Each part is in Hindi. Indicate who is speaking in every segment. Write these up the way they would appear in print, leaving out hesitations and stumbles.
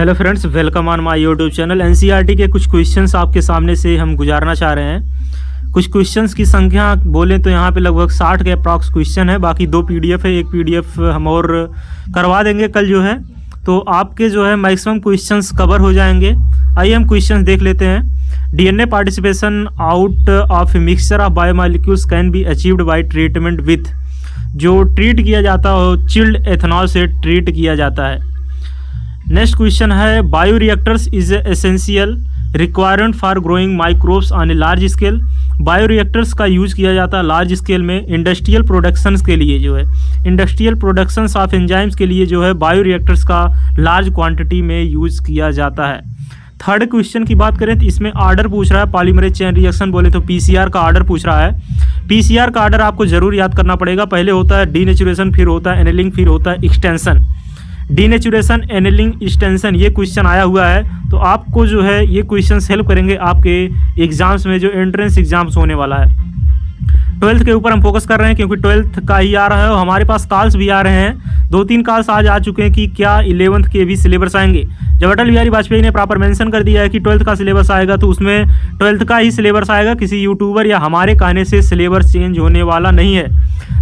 Speaker 1: Hello friends, welcome on my YouTube channel. NCERT के कुछ क्वेश्चंस आपके सामने से हम गुजारना चाह रहे हैं। कुछ क्वेश्चंस की संख्या बोलें तो यहाँ पे लगभग 60 के अप्रॉक्स क्वेश्चन है। बाकी 2 पीडीएफ है, एक पीडीएफ हम और करवा देंगे कल जो है, तो आपके जो है मैक्सिमम क्वेश्चंस कवर हो जाएंगे। आइए हम क्वेश्चंस देख लेते हैं। DNA participation out of mixture of biomolecules can be achieved by treatment with, जो ट्रीट किया जाता हो चिल्ड एथेनॉल से ट्रीट किया जाता है। नेक्स्ट क्वेश्चन है, bioreactors is essential requirement for growing microbes on a large scale. Bioreactors का यूज़ किया जाता है लार्ज स्केल में इंडस्ट्रियल प्रोडक्शंस के लिए, जो है इंडस्ट्रियल प्रोडक्शंस ऑफ एंजाइम्स के लिए जो है बायोरिएक्टर्स का लार्ज क्वांटिटी में यूज़ किया जाता है। थर्ड क्वेश्चन की बात करें तो इसमें आर्डर पूछ रहा है, पॉलीमरेज चेन रिएक्शन बोले तो पीसीआर का आर्डर पूछ रहा है। पीसीआर का आर्डर आपको जरूर याद करना पड़ेगा। पहले होता है डीनेचुरेशन, फिर होता है एनेलिंग, फिर होता है एक्सटेंशन। डीनेचुरेशन, एनेलिंग, एक्सटेंशन, ये क्वेश्चन आया हुआ है, तो आपको जो है ये क्वेश्चन हेल्प करेंगे आपके एग्जाम्स में जो एंट्रेंस एग्जाम्स होने वाला है। 12th के ऊपर हम फोकस कर रहे हैं क्योंकि 12th का ही आ रहा है और हमारे पास कॉल्स भी आ रहे हैं। 2-3 कॉल्स आज आ चुके हैं कि क्या 11th के भी सिलेबस आएंगे। जब अटल बिहारी वाजपेयी ने प्रॉपर मेंशन कर दिया है कि 12th का सिलेबस आएगा, तो उसमें 12th का ही सिलेबस आएगा। किसी यूट्यूबर या हमारे कहने से सिलेबस चेंज होने वाला नहीं है।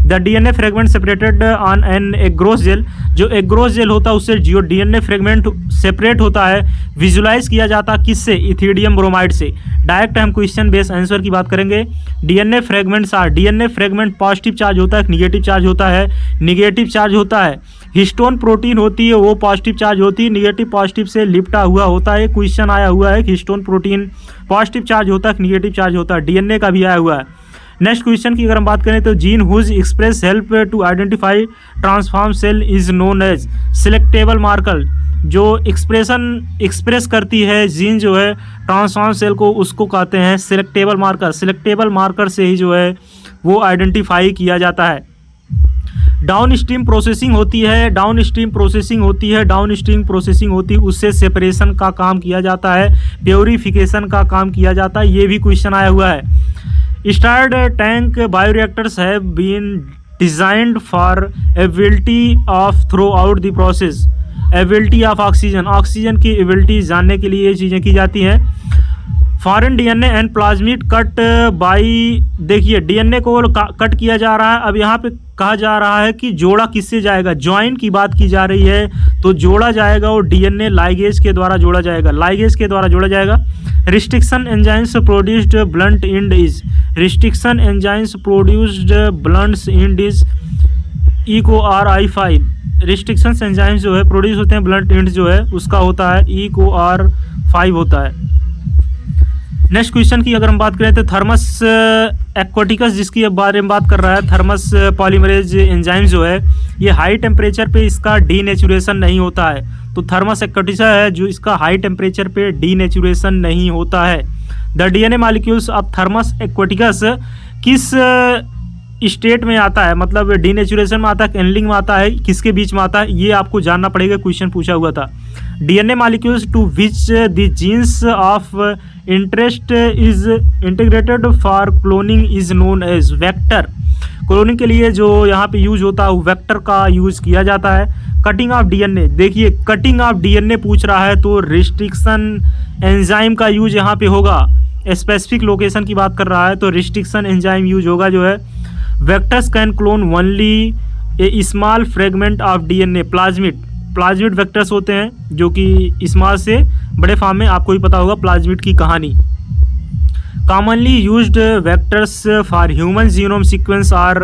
Speaker 1: The DNA fragment separated on an agarose gel, जो एग्रोस जेल होता है उससे जो डीएनए फ्रेगमेंट सेपरेट होता है, विजुलाइज किया जाता है किससे? इथिडियम ब्रोमाइड से। डायरेक्ट हम क्वेश्चन बेस्ड आंसर की बात करेंगे। DNA fragments are, DNA fragment positive charge होता है, निगेटिव चार्ज होता है, निगेटिव चार्ज होता है। हिस्टोन प्रोटीन होती है वो पॉजिटिव चार्ज होती है, निगेटिव पॉजिटिव से लिपटा हुआ होता है। क्वेश्चन आया हुआ है कि हिस्टोन प्रोटीन पॉजिटिव चार्ज होता है, निगेटिव चार्ज होता है। डीएनए का भी आया हुआ है। नेक्स्ट क्वेश्चन की अगर हम बात करें तो gene whose express help to identify transform cell is known as selectable marker, जो एक्सप्रेस करती है जीन जो है ट्रांसफॉर्म सेल को, उसको कहते हैं सिलेक्टेबल मार्कर। सिलेक्टेबल मार्कर से ही जो है वो आइडेंटिफाई किया जाता है। डाउन स्ट्रीम प्रोसेसिंग होती है, डाउन स्ट्रीम प्रोसेसिंग होती है, डाउन स्ट्रीम प्रोसेसिंग होती है, उससे सेपरेशन का काम किया जाता है, प्योरीफिकेशन का काम किया जाता है। ये भी क्वेश्चन आया हुआ है। Stirred tank bioreactors have been designed for ability of throughout the process, ability of oxygen, oxygen की एबिलिटी जानने के लिए ये चीज़ें की जाती हैं। Foreign DNA and plasmid cut by, देखिए डीएनए को कट किया जा रहा है। अब यहाँ पे कहा जा रहा है कि जोड़ा किससे जाएगा, ज्वाइन की बात की जा रही है, तो जोड़ा जाएगा वो डीएनए लाइगेज के द्वारा जोड़ा जाएगा, लाइगेज के द्वारा जोड़ा जाएगा। Restriction enzymes produced blunt end is, restriction enzymes produced blunts end is EcoRI5। Restriction enzymes जो है प्रोड्यूस होते हैं ब्लंट इंड जो है उसका होता है EcoR5 होता है। नेक्स्ट क्वेश्चन की अगर हम बात करें तो थर्मस एक्वाटिकस, जिसकी बारे में बात कर रहा है, थर्मस पॉलीमरेज एंजाइम जो है ये हाई टेम्परेचर पे इसका डीनेचुरेशन नहीं होता है। तो थर्मस एक्वाटिकस है जो इसका हाई टेम्परेचर पे डीनेचुरेशन नहीं होता है। The DNA molecules of thermos aquaticus किस स्टेट में आता है, मतलब डीनेचुरेशन में आता है, एनलिंग में आता है, किसके बीच में आता है, ये आपको जानना पड़ेगा। क्वेश्चन पूछा हुआ था। DNA molecules to which the genes of interest is integrated for cloning is known as vector. Cloning के लिए जो यहाँ पे यूज होता है वेक्टर का यूज किया जाता है। कटिंग ऑफ डीएनए, देखिए कटिंग ऑफ डीएनए पूछ रहा है तो रिस्ट्रिक्शन एंजाइम का यूज यहाँ पे होगा। स्पेसिफिक लोकेशन की बात कर रहा है तो रिस्ट्रिक्शन एंजाइम यूज होगा जो है। Vectors can clone only A small fragment of DNA, plasmid vectors होते हैं जो कि स्मॉल से बड़े फॉर्म में, आपको ही पता होगा प्लाज्मिड की कहानी। Commonly used vectors for human genome sequence are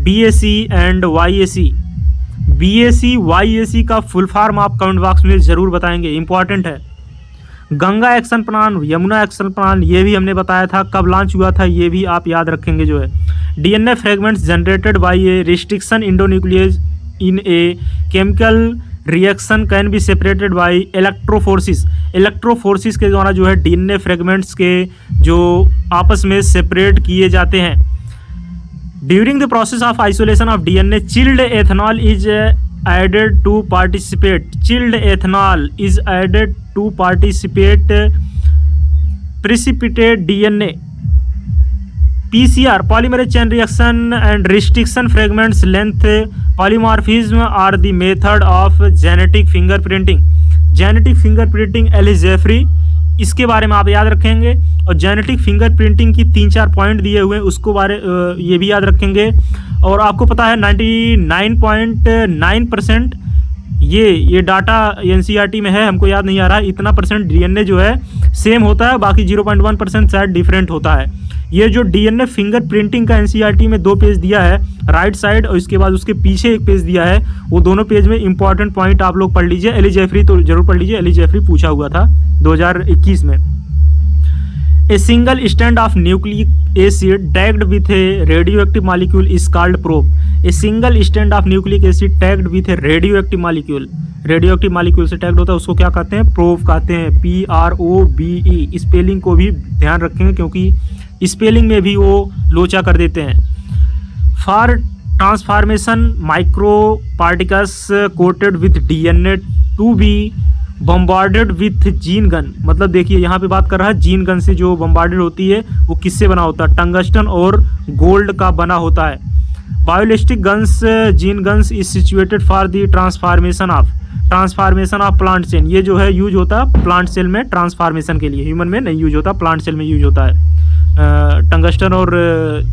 Speaker 1: BAC and YAC। BAC YAC का फुल फॉर्म आप कमेंट बॉक्स में ज़रूर बताएंगे, इंपॉर्टेंट है। Ganga action plan, Yamuna action plan, ये भी हमने बताया था, कब लॉन्च हुआ था ये भी आप याद रखेंगे जो है। DNA fragments generated by A restriction endonuclease in a chemical reaction can be separated by electrophoresis. Electrophoresis के द्वारा जो है डीएनए फ्रेगमेंट्स के जो आपस में सेपरेट किए जाते हैं। During the process of isolation of DNA chilled ethanol is added to participate, chilled ethanol is added to participate precipitate DNA। PCR polymerase chain reaction and restriction fragments length polymorphism are the method of genetic fingerprinting। Genetic fingerprinting Alec Jeffreys, इसके बारे में आप याद रखेंगे। और जेनेटिक फिंगरप्रिंटिंग की 3-4 पॉइंट दिए हुए हैं, उसको ये भी याद रखेंगे। और आपको पता है 99.9% ये डाटा एनसीईआरटी में है, हमको याद नहीं आ रहा है इतना परसेंट डीएनए जो है सेम होता है, बाकी 0.1% शायद डिफरेंट होता है। ये जो डीएनए फिंगरप्रिंटिंग का एनसीईआरटी में 2 पेज दिया है राइट साइड, और इसके बाद उसके पीछे एक पेज दिया है, वो दोनों पेज में इंपॉर्टेंट पॉइंट आप लोग पढ़ लीजिए। एलिस जेफरी तो जरूर पढ़ लीजिए, एलिस जेफरी पूछा हुआ था 2021 में। A single stand of nucleic acid tagged with A radioactive molecule is called probe. A single stand of nucleic acid tagged with A radioactive molecule, radioactive molecule से टैग्ड होता है, उसको क्या कहते हैं? प्रोब कहते हैं, PROBE। स्पेलिंग को भी ध्यान रखेंगे क्योंकि स्पेलिंग में भी वो लोचा कर देते हैं। For transformation micro particles coated with DNA to be bombarded with gene gun. मतलब देखिए यहाँ पे बात कर रहा है जीन गन से जो बम्बार्डेड होती है वो किससे बना होता है? टंगस्टन और गोल्ड का बना होता है। Biolistic guns, gene guns is situated for the transformation of plant cell. ये जो है यूज होता है प्लांट सेल में ट्रांसफॉर्मेशन के लिए, ह्यूमन में नहीं यूज होता, प्लांट सेल में यूज होता है। टंगस्टन और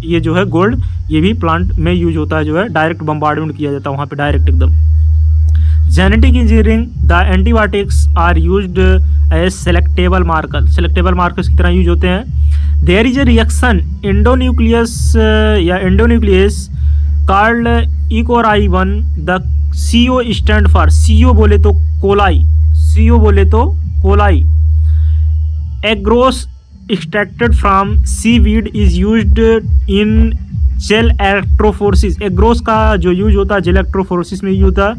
Speaker 1: ये जो है गोल्ड, ये भी प्लांट में यूज होता है, जो है डायरेक्ट बम्बार्डमेंट किया जाता है वहाँ पे डायरेक्ट एकदम। Genetic engineering the antibiotics are used as selectable marker, selectable markers की तरह यूज होते हैं। There is a reaction endonuclease called EcoRI, the CO stand for, CO बोले तो coli. Agarose extracted from seaweed is used in gel electrophoresis. Agarose का जो यूज होता है जेल इलेक्ट्रोफोरेसिस में यूज होता है।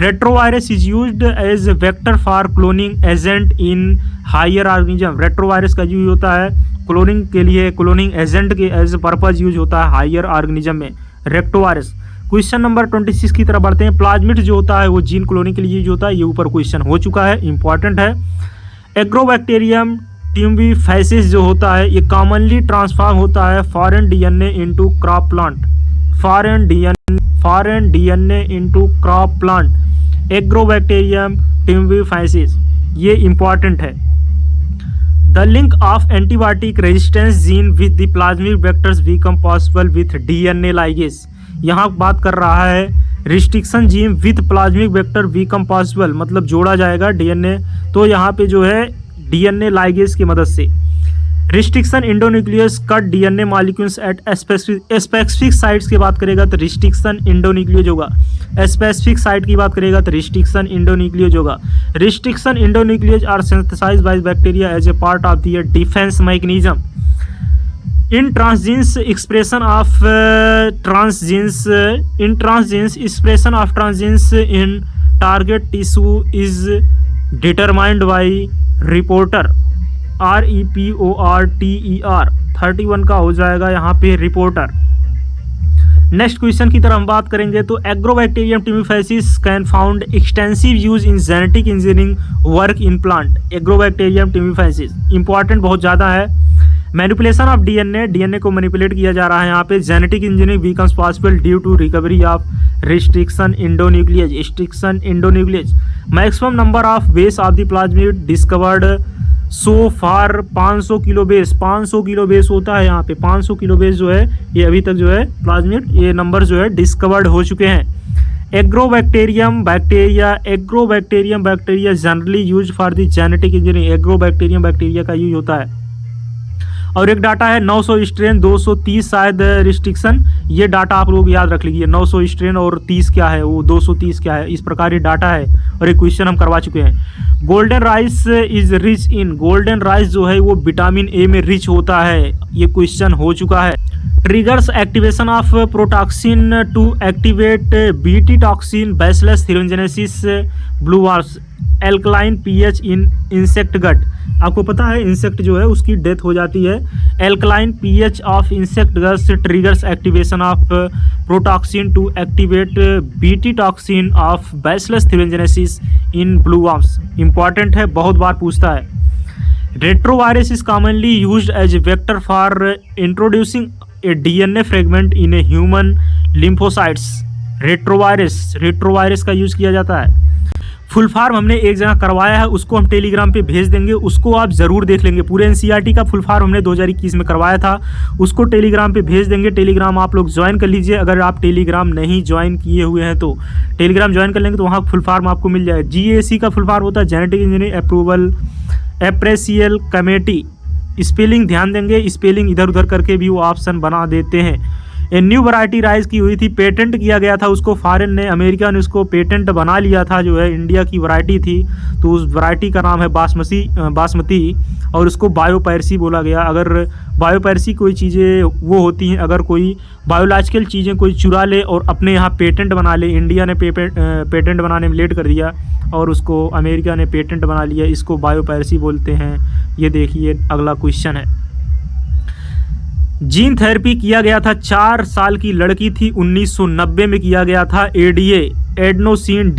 Speaker 1: Retrovirus is used as vector for cloning agent in higher organism. Retrovirus का यूज होता है क्लोनिंग के लिए, क्लोनिंग एजेंट के एज पर्पज यूज होता है हायर ऑर्गेनिज्म में रेट्रोवायरस। क्वेश्चन नंबर 26 की तरफ बढ़ते हैं। प्लाज्मिड जो होता है वो जीन क्लोनिंग के लिए यूज होता है, ये ऊपर क्वेश्चन हो चुका है, इंपॉर्टेंट है। एग्रोबैक्टीरियम ट्यूबिफाइसिस जो होता है ये कॉमनली ट्रांसफॉर्म होता है foreign DNA into crop plant, foreign DNA into crop plant. Agrobacterium tumefaciens ये इंपॉर्टेंट है। The link of antibiotic resistance gene with the plasmid vectors become possible with DNA ligase. यहाँ बात कर रहा है restriction gene with plasmid vector become possible, मतलब जोड़ा जाएगा डीएनए, तो यहाँ पे जो है डीएनए लाइगेज की मदद से। Restriction endonuclease cut DNA molecules at specific sites की बात करेगा तो रिस्ट्रिक्शन इंडोन्यूक्लियोज होगा। स्पेसिफिक साइट की बात करेगा तो रिस्ट्रिक्शन इंडोन्यूक्लियोज होगा। Restriction endonuclease are synthesized by bacteria as a part of the defence mechanism. In transgenes expression of transgenes in target tissue is determined by reporter, REPORTER। 31 का हो जाएगा यहाँ पे रिपोर्टर। नेक्स्ट क्वेश्चन की तरफ हम बात करेंगे तो Agrobacterium tumefaciens can found extensive use in genetic engineering work in plant. Agrobacterium tumefaciens important बहुत ज़्यादा है। मैनिपुलेशन ऑफ डीएनए को मैनिपुलेट किया जा रहा है यहाँ पे। Genetic engineering becomes possible due to recovery of restriction endonuclease. Maximum number of base of the plasmid discovered so far 500 kilo base. 500 kilo base होता है यहाँ पे, 500 किलो बेस जो है ये अभी तक जो है प्लाज्मिड ये नंबर जो है डिस्कवर्ड हो चुके हैं। Agrobacterium bacteria generally use for the genetic engineering. Agrobacterium bacteria का यूज होता है। और एक डाटा है 900 स्ट्रेन 230 शायद रिस्ट्रिक्शन, ये डाटा आप लोग याद रख लीजिए। 900 स्ट्रेन और 30 क्या है, वो 230 क्या है, इस प्रकार ये डाटा है और एक क्वेश्चन हम करवा चुके हैं। Golden rice is rich in, golden rice जो है वो विटामिन ए में रिच होता है, ये क्वेश्चन हो चुका है। Triggers activation of protoxin to activate BT toxin bacillus thuringiensis blue worms. Alkaline pH in insect gut, आपको पता है इंसेक्ट जो है उसकी डेथ हो जाती है। Alkaline pH of insect guts triggers activation of protoxin to activate BT toxin of bacillus thuringiensis in blue worms. Important है, बहुत बार पूछता है। Retrovirus is commonly used as vector for introducing a DNA fragment in a human lymphocytes. Retrovirus का यूज किया जाता है। फुल फार्म हमने एक जगह करवाया है, उसको हम टेलीग्राम पे भेज देंगे, उसको आप ज़रूर देख लेंगे। पूरे एनसीईआरटी का फुल फार्म हमने 2021 में करवाया था, उसको टेलीग्राम पे भेज देंगे। टेलीग्राम आप लोग ज्वाइन कर लीजिए। अगर आप टेलीग्राम नहीं ज्वाइन किए हुए हैं तो टेलीग्राम ज्वाइन कर लेंगे तो वहाँ फुल फार्म आपको मिल जाएगा। GAC का फुल फार्म होता है genetic engineering approval appraisal committee. Spelling ध्यान देंगे, स्पेलिंग इधर उधर करके भी वो ऑप्शन बना देते हैं। ए न्यू वैरायटी राइस की हुई थी, पेटेंट किया गया था उसको, फॉरेन ने, अमेरिका ने उसको पेटेंट बना लिया था। जो है इंडिया की वैरायटी थी, तो उस वैरायटी का नाम है बासमती और उसको बायोपायरेसी बोला गया। अगर बायोपायरेसी कोई चीज़ें वो होती हैं, अगर कोई बायोलॉजिकल चीज़ें कोई चुरा ले और अपने यहाँ पेटेंट बना ले, इंडिया ने पेटेंट बनाने में लेट कर दिया और उसको अमेरिका ने पेटेंट बना लिया, इसको बायोपायरेसी बोलते हैं। ये देखिए अगला क्वेश्चन है, जीन थेरेपी किया गया था, 4 साल की लड़की थी, 1990 में किया गया था। ADA एडनोसिन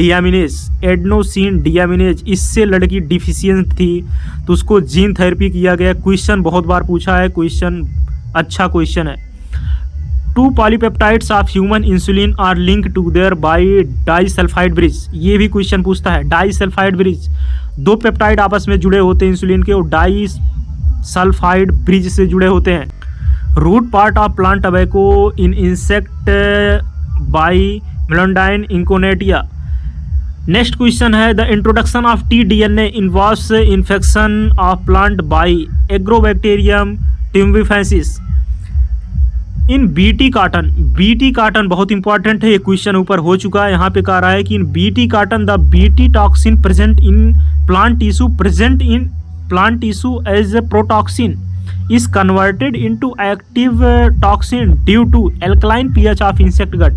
Speaker 1: डियामिनेज, इससे लड़की डिफिशियंट थी तो उसको जीन थेरेपी किया गया। क्वेश्चन बहुत बार पूछा है, क्वेश्चन अच्छा क्वेश्चन है। 2 polypeptides of human insulin are link together by disulphide bridge, ये भी क्वेश्चन पूछता है। डाइसल्फाइड ब्रिज, 2 पेप्टाइड आपस में जुड़े होते हैं इंसुलिन के और डाइसल्फाइड ब्रिज से जुड़े होते हैं। Root part of plant tobacco in insect by Meloidogyne incognita. Next question है, the introduction of tDNA involves infection of plant by Agrobacterium tumefaciens in BT cotton बहुत इंपॉर्टेंट है, ये क्वेश्चन ऊपर हो चुका है। यहाँ पे कह रहा है कि in BT cotton the BT toxin present in plant tissue as a protoxin is converted into active toxin due to alkaline pH of insect gut।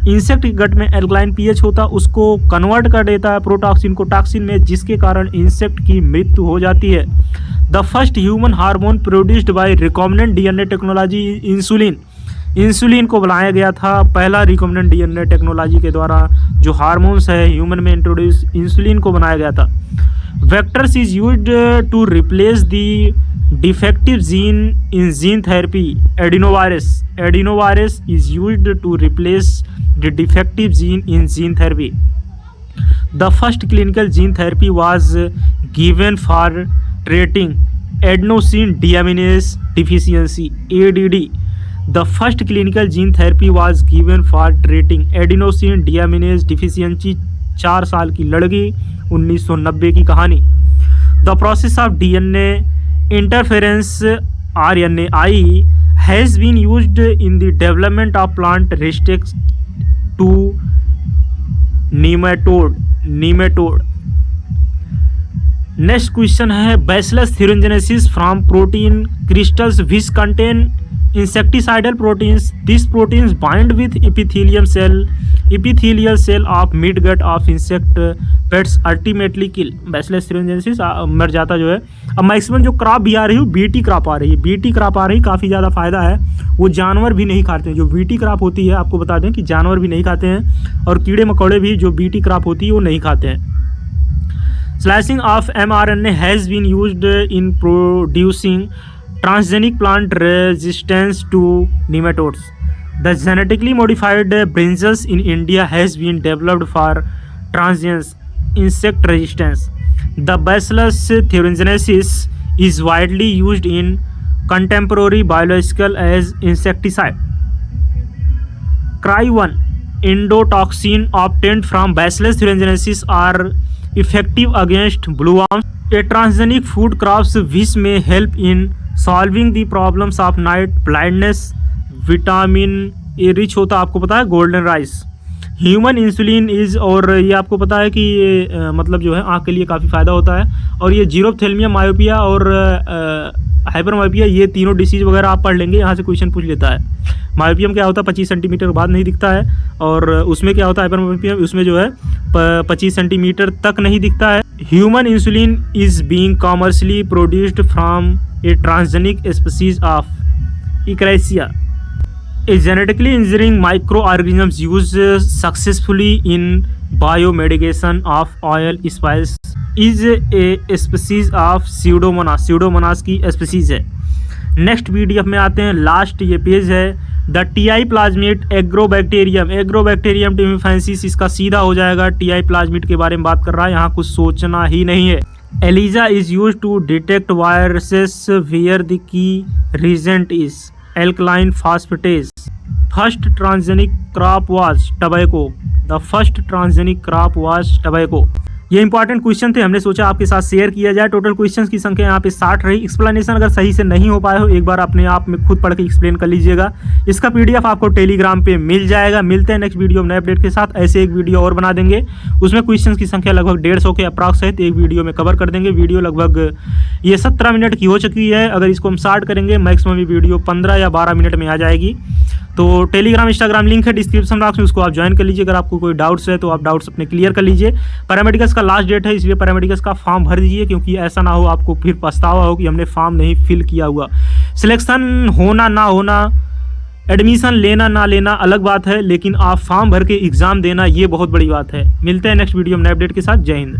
Speaker 1: Insect gut में एल्कलाइन pH होता है, उसको कन्वर्ट कर देता है प्रोटॉक्सिन को टॉक्सिन में, जिसके कारण इंसेक्ट की मृत्यु हो जाती है। The first human hormone produced by recombinant DNA technology insulin को बनाया गया था, पहला रिकॉम्बिनेंट DNA टेक्नोलॉजी के द्वारा जो हार्मोन्स है ह्यूमन में इंट्रोड्यूस, इंसुलिन को बनाया गया था। Vectors is used to replace the defective gene in gene therapy। adenovirus is used to replace the defective gene in gene therapy। The first clinical gene therapy was given for treating adenosine deaminase deficiency ADD। The first clinical gene therapy was given for treating adenosine deaminase deficiency, 4 साल की लड़की, 1990 की कहानी। The process of DNA interference RNAi has been used in the development of plant resistance to nematode। Next question है, bacillus thuringiensis from protein crystals which contain insecticidal proteins। These proteins bind with epithelial cell of midgut of insect pests ultimately kill। Bacillus thuringiensis मर जाता जो है। अब मैक्सिमम जो क्रॉप भी आ रही है बीटी क्रॉप आ रही है, काफ़ी ज़्यादा फ़ायदा है। वो जानवर भी नहीं खाते हैं, जो बीटी क्रॉप होती है आपको बता दें कि जानवर भी नहीं खाते हैं और कीड़े मकोड़े भी जो बीटी क्रॉप होती है वो नहीं खाते हैं। Slicing of mRNA has been used in producing transgenic plant resistance to nematodes। The genetically modified brinjals in India has been developed for transient insect resistance। The Bacillus thuringiensis is widely used in contemporary biological as insecticide। Cry1 endotoxin obtained from Bacillus thuringiensis are effective against blueworms, a transgenic food crops which may help in solving the problems of night blindness। Vitamin A rich होता आपको पता है golden rice. Human insulin is, और ये आपको पता है कि ये मतलब जो है आँख के लिए काफ़ी फ़ायदा होता है। और ये जीरोप्थेल्मिया, मायोपिया और हाइपरमायोपिया, ये तीनों डिसीज़ वगैरह आप पढ़ लेंगे, यहाँ से क्वेश्चन पूछ लेता है। मायोपियम क्या होता है, 25 सेंटीमीटर के बाद नहीं दिखता है, और उसमें क्या होता है हाइपरमायोपियम, उसमें जो है 25 सेंटीमीटर तक नहीं दिखता है। Human insulin is being commercially produced from a transgenic species of Escherichia. A genetically engineering microorganisms used successfully in biomedication of oil spice is a species of Pseudomonas। Pseudomonas की स्पीसीज है। नेक्स्ट PDF में आते हैं, लास्ट ये पेज है द टीआई प्लाज्मिड एग्रोबैक्टीरियम टिमिफेंसिस, इसका सीधा हो जाएगा टीआई प्लाज्मिड के बारे में बात कर रहा है, यहाँ कुछ सोचना ही नहीं है। ELISA is use to detect viruses where the key reagent is alkaline phosphatase. First transgenic crop was tobacco, the first transgenic crop was tobacco. ये इंपॉर्टेंट क्वेश्चन थे, हमने सोचा आपके साथ शेयर किया जाए। टोटल क्वेश्चंस की संख्या यहाँ पे 60 रही। एक्सप्लेनेशन अगर सही से नहीं हो पाए हो, एक बार अपने आप में खुद पढ़ के एक्सप्लेन कर लीजिएगा। इसका पीडीएफ आपको टेलीग्राम पे मिल जाएगा। मिलते हैं नेक्स्ट वीडियो में नए अपडेट के साथ। ऐसे एक वीडियो और बना देंगे, उसमें क्वेश्चंस की संख्या लगभग 150 के अप्रॉक्स है, तो एक वीडियो में कवर कर देंगे। वीडियो लगभग ये 17 मिनट की हो चुकी है। अगर इसको हम स्टार्ट करेंगे मैक्सिमम वीडियो 15 या 12 मिनट में आ जाएगी। तो टेलीग्राम इंस्टाग्राम लिंक है डिस्क्रिप्शन बॉक्स में, उसको आप ज्वाइन कर लीजिए। अगर आपको कोई डाउट्स है तो आप डाउट्स अपने क्लियर कर लीजिए। पैरामेडिकल्स का लास्ट डेट है, इसलिए पैरामेडिकल्स का फॉर्म भर दीजिए, क्योंकि ऐसा ना हो आपको फिर पछतावा हो कि हमने फॉर्म नहीं फिल किया हुआ। सिलेक्शन होना ना होना, एडमिशन लेना ना लेना अलग बात है, लेकिन आप फॉर्म भर के एग्ज़ाम देना ये बहुत बड़ी बात है। मिलते हैं नेक्स्ट वीडियो में नए अपडेट के साथ। जय हिंद।